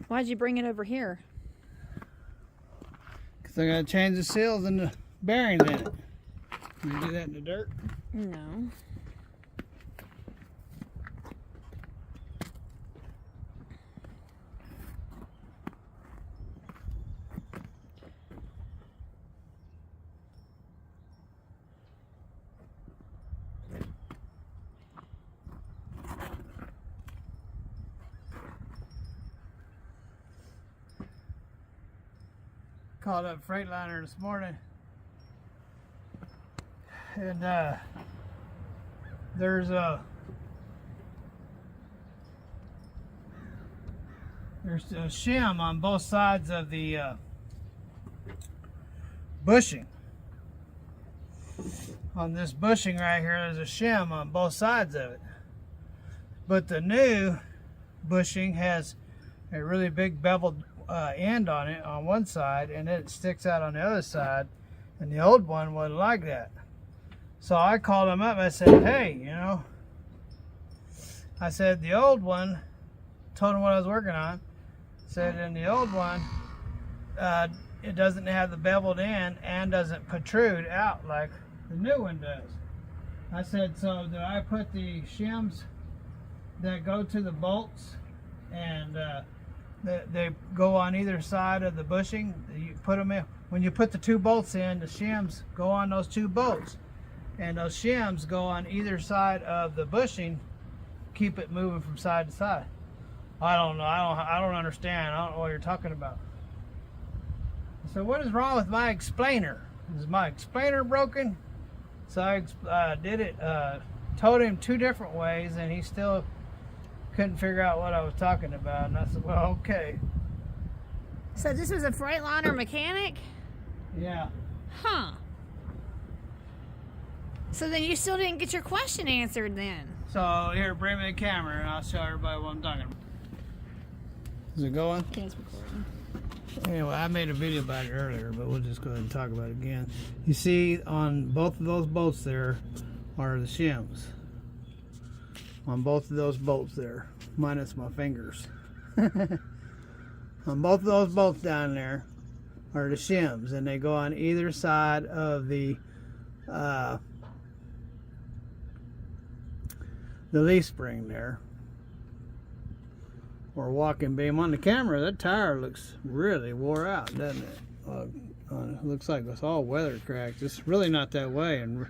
Why'd you bring it over here? Because I gotta change the seals and the bearings in it. Can you do that in the dirt? No. Called up Freightliner this morning, and there's a shim on both sides of the bushing. On this bushing right here, there's a shim on both sides of it, but the new bushing has a really big beveled end on it on one side, and then it sticks out on the other side, and the old one wasn't like that. So I called him up and I said, hey, you know, I said the old one, told him what I was working on, said in the old one it doesn't have the beveled end and doesn't protrude out like the new one does. I said, so do I put the shims that go to the bolts and they go on either side of the bushing? You put them in. When you put the two bolts in, the shims go on those two bolts, and those shims go on either side of the bushing, keep it moving from side to side. I don't know. I don't understand. I don't know what you're talking about. So what is wrong with my explainer? Is my explainer broken? So I did it. Told him two different ways, and he still couldn't figure out what I was talking about, and I said, well, okay. So this was a Freightliner mechanic? Yeah. Huh. So then you still didn't get your question answered then? So here, bring me the camera and I'll show everybody what I'm talking about. Is it going? Yeah, it's recording. Anyway, I made a video about it earlier, but we'll just go ahead and talk about it again. You see on both of those bolts there are the shims. On both of those bolts there, minus my fingers. On both of those bolts down there are the shims, and they go on either side of the leaf spring there, or walking beam. On the camera, that tire looks really wore out, doesn't it? It looks like it's all weather cracked. It's really not that way in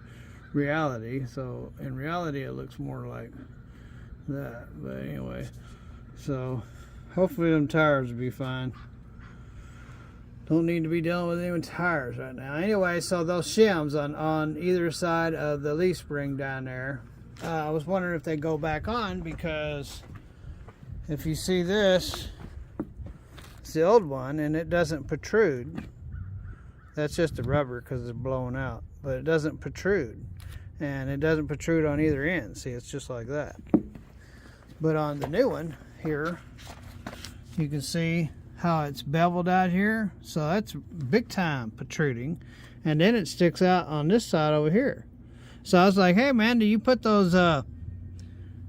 reality. So in reality, it looks more like that. But anyway, so hopefully them tires will be fine. Don't need to be dealing with any tires right now. Anyway, so those shims on either side of the leaf spring down there, I was wondering if they go back on, because if you see this, it's the old one and it doesn't protrude. That's just the rubber because it's blown out, but it doesn't protrude, and it doesn't protrude on either end. See, it's just like that. But on the new one here, you can see how it's beveled out here. So that's big time protruding. And then it sticks out on this side over here. So I was like, hey man, do you put those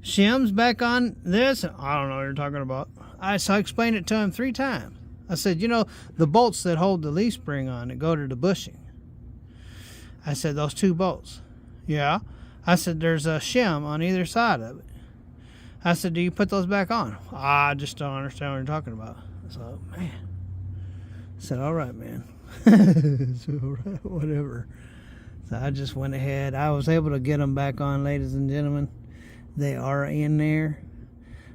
shims back on this? I don't know what you're talking about. So I explained it to him 3 times. I said, you know, the bolts that hold the leaf spring on that go to the bushing. I said, those 2 bolts. Yeah. I said, there's a shim on either side of it. I said, do you put those back on? I just don't understand what you're talking about. So, man. I said, all right, man. So, all right, whatever. So I just went ahead. I was able to get them back on, ladies and gentlemen. They are in there.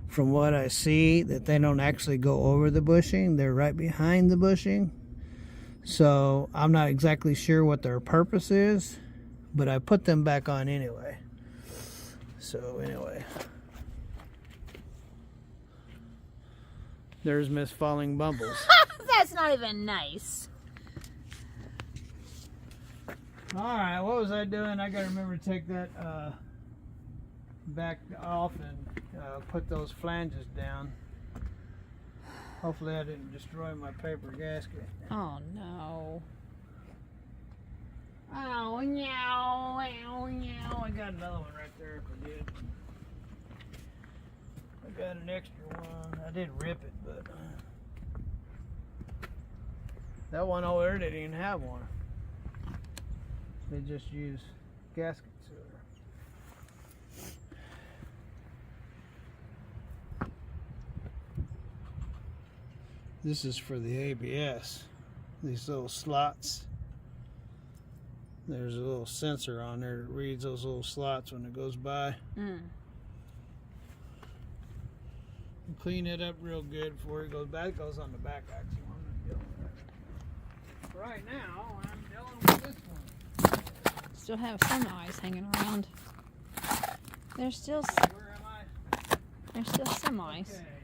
From what I see, that they don't actually go over the bushing. They're right behind the bushing. So I'm not exactly sure what their purpose is, but I put them back on anyway. So anyway. There's Miss Falling Bumbles. That's not even nice. Alright, what was I doing? I gotta remember to take that back off and put those flanges down. Hopefully I didn't destroy my paper gasket. Oh no. Oh no. Oh no. I got another one right there if I did. I got an extra one. I did rip it, but That one over there didn't even have one. They just use gasket sealer. This is for the ABS. These little slots. There's a little sensor on there that reads those little slots when it goes by. Clean it up real good before it goes back. It goes on the back actually. I'm not dealing with it. Right now, I'm dealing with this one. Still have some eyes hanging around. There's still Where am I? there's still some eyes. Okay.